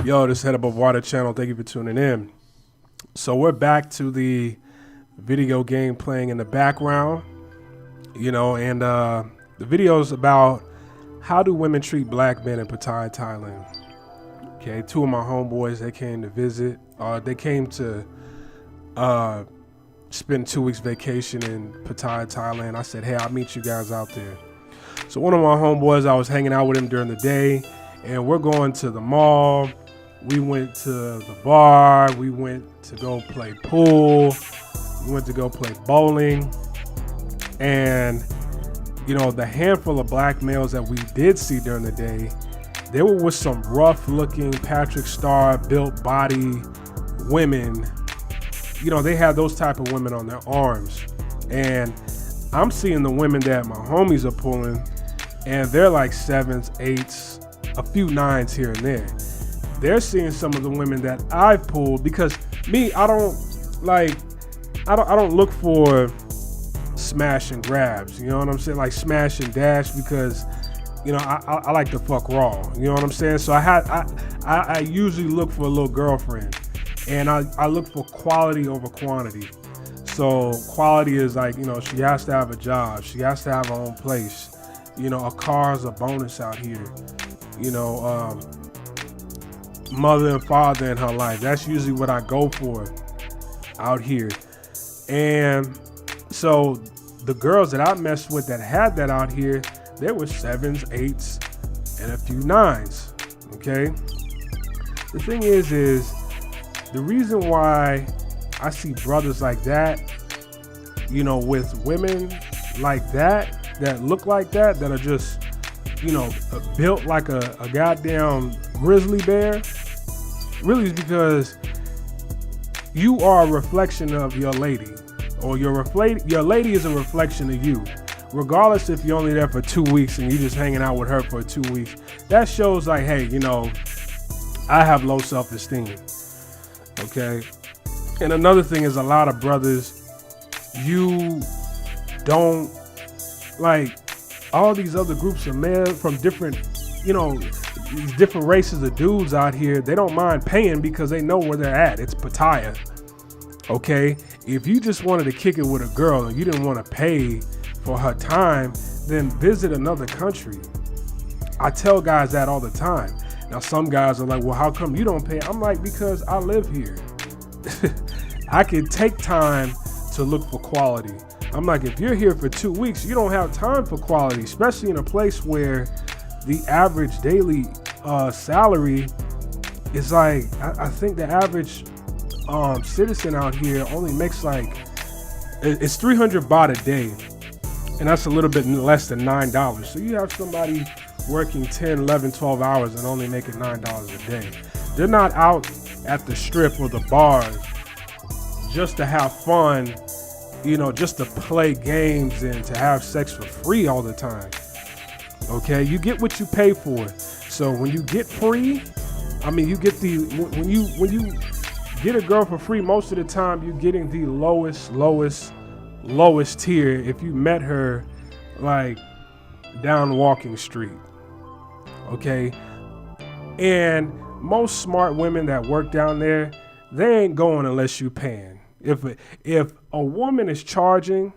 Yo, this is Head Above Water channel. Thank you for tuning in. So we're back to the video game playing in the background, and the video is about how do women treat black men in Pattaya, Thailand. Okay, two of my homeboys, they came to visit. They came to spend 2 weeks vacation in Pattaya, Thailand. I said, hey, I'll meet you guys out there. So one of my homeboys, I was hanging out with him during the day, and we're going to the mall. We went to the bar. We went to go play pool. We went to go play bowling. And, the handful of black males that we did see during the day, they were with some rough-looking Patrick Star built body women. They had those type of women on their arms. And I'm seeing the women that my homies are pulling, and they're like 7s, 8s, a few 9s here and there. They're seeing some of the women that I've pulled, because me, I don't look for smash and grabs, you know what I'm saying? Like smash and dash, because I like to fuck raw, you know what I'm saying? So I usually look for a little girlfriend, and I look for quality over quantity. So quality is like, she has to have a job, she has to have her own place, a car is a bonus out here, mother and father in her life. That's usually what I go for out here. And so the girls that I messed with that had that out here, there were 7s, 8s, and a few 9s. Okay. The thing is the reason why I see brothers like that, with women like that look like that are just, built like a goddamn grizzly bear, really is because you are a reflection of your lady, or your lady is a reflection of you. Regardless if you're only there for 2 weeks and you're just hanging out with her for 2 weeks, that shows like, hey, I have low self-esteem. Okay. And another thing is, a lot of brothers, you don't like all these other groups of men from different, these different races of dudes out here. They don't mind paying because they know where they're at. It's Pattaya. Okay. If you just wanted to kick it with a girl and you didn't want to pay for her time, then visit another country. I tell guys that all the time. Now, some guys are like, well, how come you don't pay? I'm like, because I live here. I can take time to look for quality. I'm like, if you're here for 2 weeks, you don't have time for quality, especially in a place where the average daily salary is like, I think the average citizen out here only makes like, it's 300 baht a day, and that's a little bit less than $9. So you have somebody working 10, 11, 12 hours and only making $9 a day. They're not out at the strip or the bars just to have fun, just to play games and to have sex for free all the time. Okay, you get what you pay for. So when you get free, you get when you get a girl for free, most of the time you're getting the lowest tier if you met her like down Walking Street. Okay, and most smart women that work down there, they ain't going unless you paying. If a woman is charging,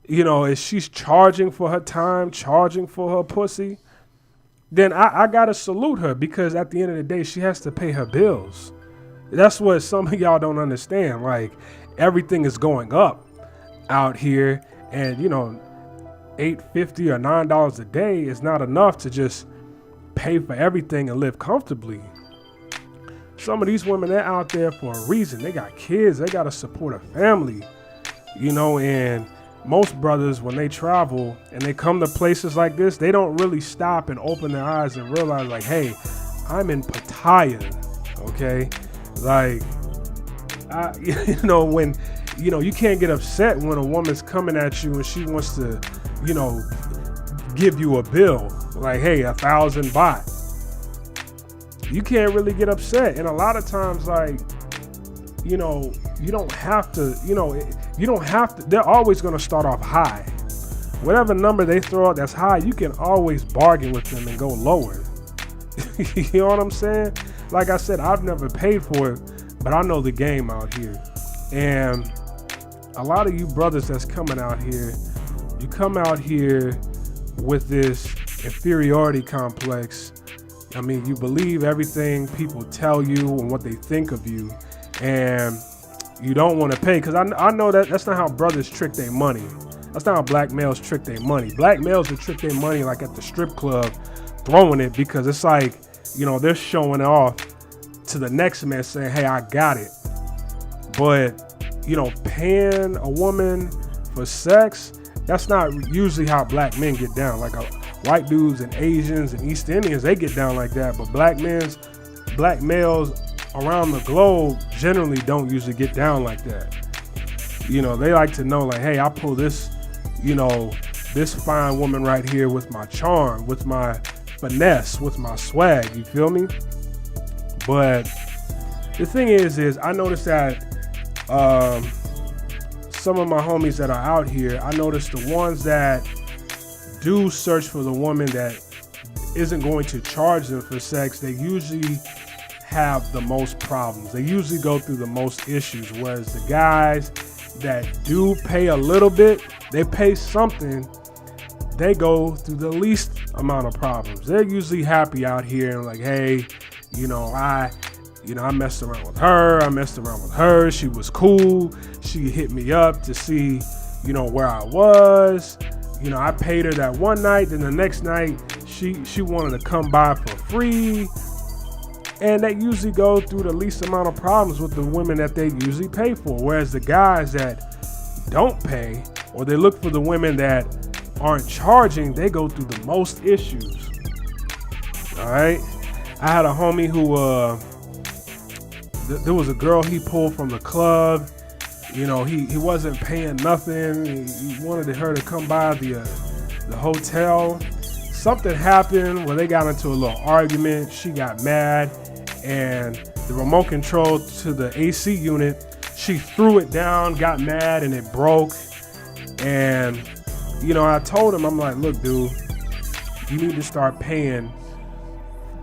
if she's charging for her time, charging for her pussy, then I gotta salute her, because at the end of the day, she has to pay her bills. That's what some of y'all don't understand. Like, everything is going up out here, and $8.50 or $9 a day is not enough to just pay for everything and live comfortably. Some of these women, they're out there for a reason. They got kids, they gotta support a family, and most brothers, when they travel and they come to places like this, they don't really stop and open their eyes and realize like, hey, I'm in Pattaya. Okay. Like, when, you can't get upset when a woman's coming at you and she wants to, give you a bill like, hey, 1,000 baht. You can't really get upset. And a lot of times, like, you don't have to, they're always going to start off high. Whatever number they throw out that's high, you can always bargain with them and go lower. You know what I'm saying? Like I said, I've never paid for it, but I know the game out here. And a lot of you brothers that's coming out here, you come out here with this inferiority complex. I mean, you believe everything people tell you and what they think of you, and you don't want to pay. Because I know that's not how brothers trick their money. That's not how black males trick their money. Black males will trick their money like at the strip club, throwing it, because it's like, you know, they're showing off to the next man saying, hey, I got it. But, you know, paying a woman for sex, that's not usually how black men get down. Like white dudes and Asians and East Indians, they get down like that. But black males around the globe generally don't usually get down like that. You know, they like to know, like, hey, I pull this, you know, this fine woman right here with my charm, with my finesse, with my swag, you feel me? But the thing is I noticed that some of my homies that are out here, I noticed the ones that do search for the woman that isn't going to charge them for sex, they usually have the most problems. They usually go through the most issues, whereas the guys that do pay a little bit, they pay something, they go through the least amount of problems. They're usually happy out here and like, hey, I messed around with her. She was cool. She hit me up to see, where I was. I paid her that one night. Then the next night, she wanted to come by for free. And they usually go through the least amount of problems with the women that they usually pay for. Whereas the guys that don't pay, or they look for the women that aren't charging, they go through the most issues. All right. I had a homie who, there was a girl he pulled from the club. He wasn't paying nothing. He wanted her to come by the hotel. Something happened where they got into a little argument. She got mad, and the remote control to the AC unit, she threw it down, got mad, and it broke. And, I told him, I'm like, look, dude, you need to start paying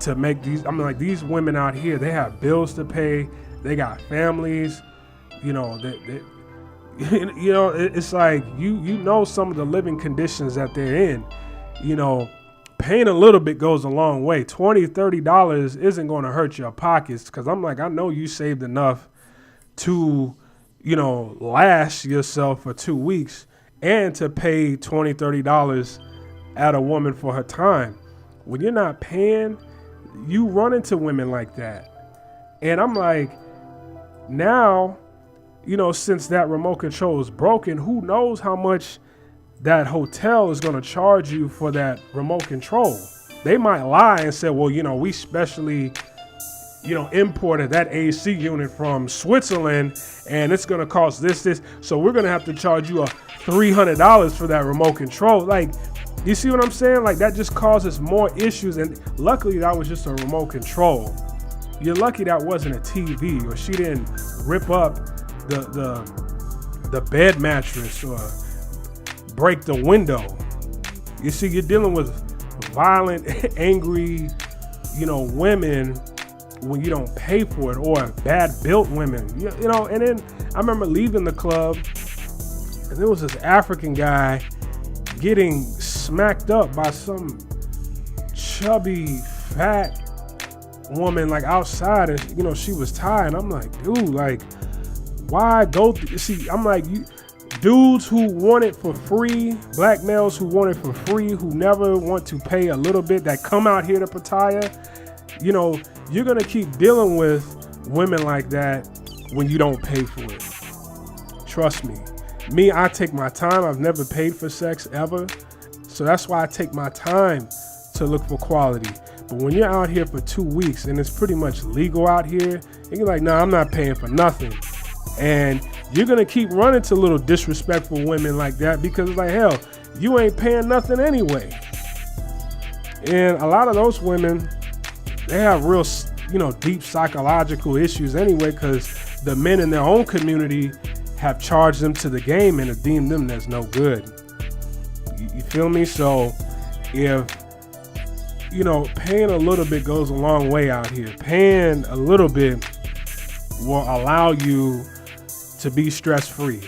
to make these. I'm like, these women out here, they have bills to pay. They got families. It's like, some of the living conditions that they're in. Paying a little bit goes a long way. $20, $30 isn't going to hurt your pockets, because I'm like, I know you saved enough to, last yourself for 2 weeks and to pay $20, $30 at a woman for her time. When you're not paying, you run into women like that. And I'm like, now, since that remote control is broken, who knows how much that hotel is going to charge you for that remote control. They might lie and say, well, we specially, imported that AC unit from Switzerland, and it's going to cost this. So we're going to have to charge you $300 for that remote control. Like, you see what I'm saying? Like, that just causes more issues. And luckily that was just a remote control. You're lucky that wasn't a TV, or she didn't rip up the bed mattress or break the window. You see, you're dealing with violent, angry, women when you don't pay for it, or bad built women. And then I remember leaving the club, and there was this African guy getting smacked up by some chubby, fat woman, like, outside, and she was tired. I'm like, dude, like, why go through? See, I'm like, dudes who want it for free, black males who want it for free, who never want to pay a little bit, that come out here to Pattaya, you're gonna keep dealing with women like that when you don't pay for it. Trust me. I take my time. I've never paid for sex ever, so that's why I take my time to look for quality. But when you're out here for 2 weeks and it's pretty much legal out here, and you're like, nah, I'm not paying for nothing. And you're going to keep running to little disrespectful women like that, because it's like, hell, you ain't paying nothing anyway. And a lot of those women, they have real, deep psychological issues anyway, because the men in their own community have charged them to the game and have deemed them as no good. You feel me? So if paying a little bit goes a long way out here. Paying a little bit will allow you to be stress-free.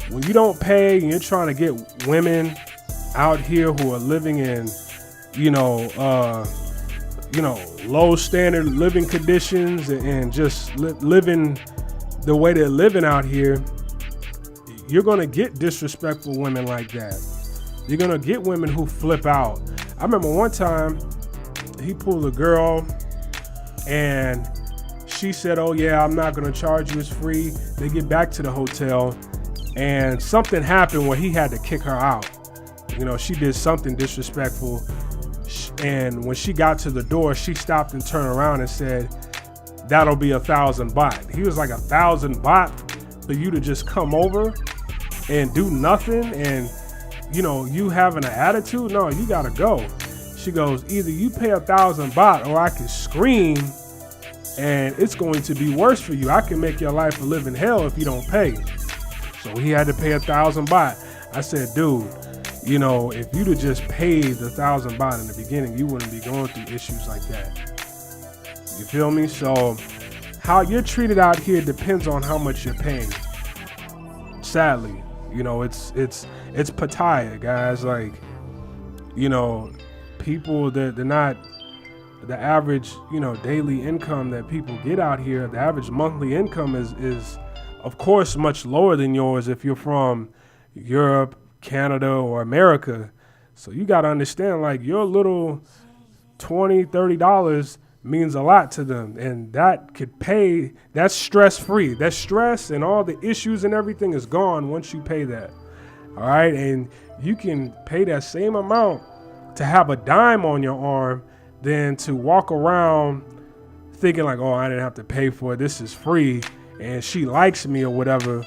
When you don't pay and you're trying to get women out here who are living in, low standard living conditions and just living the way they're living out here, you're going to get disrespectful women like that. You're going to get women who flip out. I remember one time he pulled a girl and she said, oh yeah, I'm not going to charge you, it's free. They get back to the hotel and something happened where he had to kick her out. She did something disrespectful. And when she got to the door, she stopped and turned around and said, that'll be 1,000 baht. He was like, 1,000 baht for you to just come over and do nothing and you having an attitude? No, you gotta go. She goes, either you pay 1,000 baht or I can scream and it's going to be worse for you. I can make your life a living hell if you don't pay. So he had to pay 1,000 baht. I said, dude, if you'd have just paid the 1,000 baht in the beginning, you wouldn't be going through issues like that. You feel me? So how you're treated out here depends on how much you're paying. Sadly, it's Pattaya, guys. Like, people that they're not the average, daily income that people get out here. The average monthly income is of course much lower than yours if you're from Europe, Canada, or America. So you got to understand, like, your little $20, $30 means a lot to them, and that could pay. That's stress-free. That stress and all the issues and everything is gone once you pay that. All right, and you can pay that same amount to have a dime on your arm than to walk around thinking like, oh, I didn't have to pay for it, this is free, and she likes me or whatever,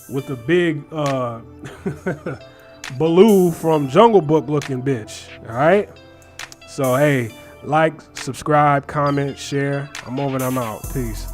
with a big Baloo from Jungle Book looking bitch. All right, so hey, like, subscribe, comment, share. I'm over and I'm out. Peace.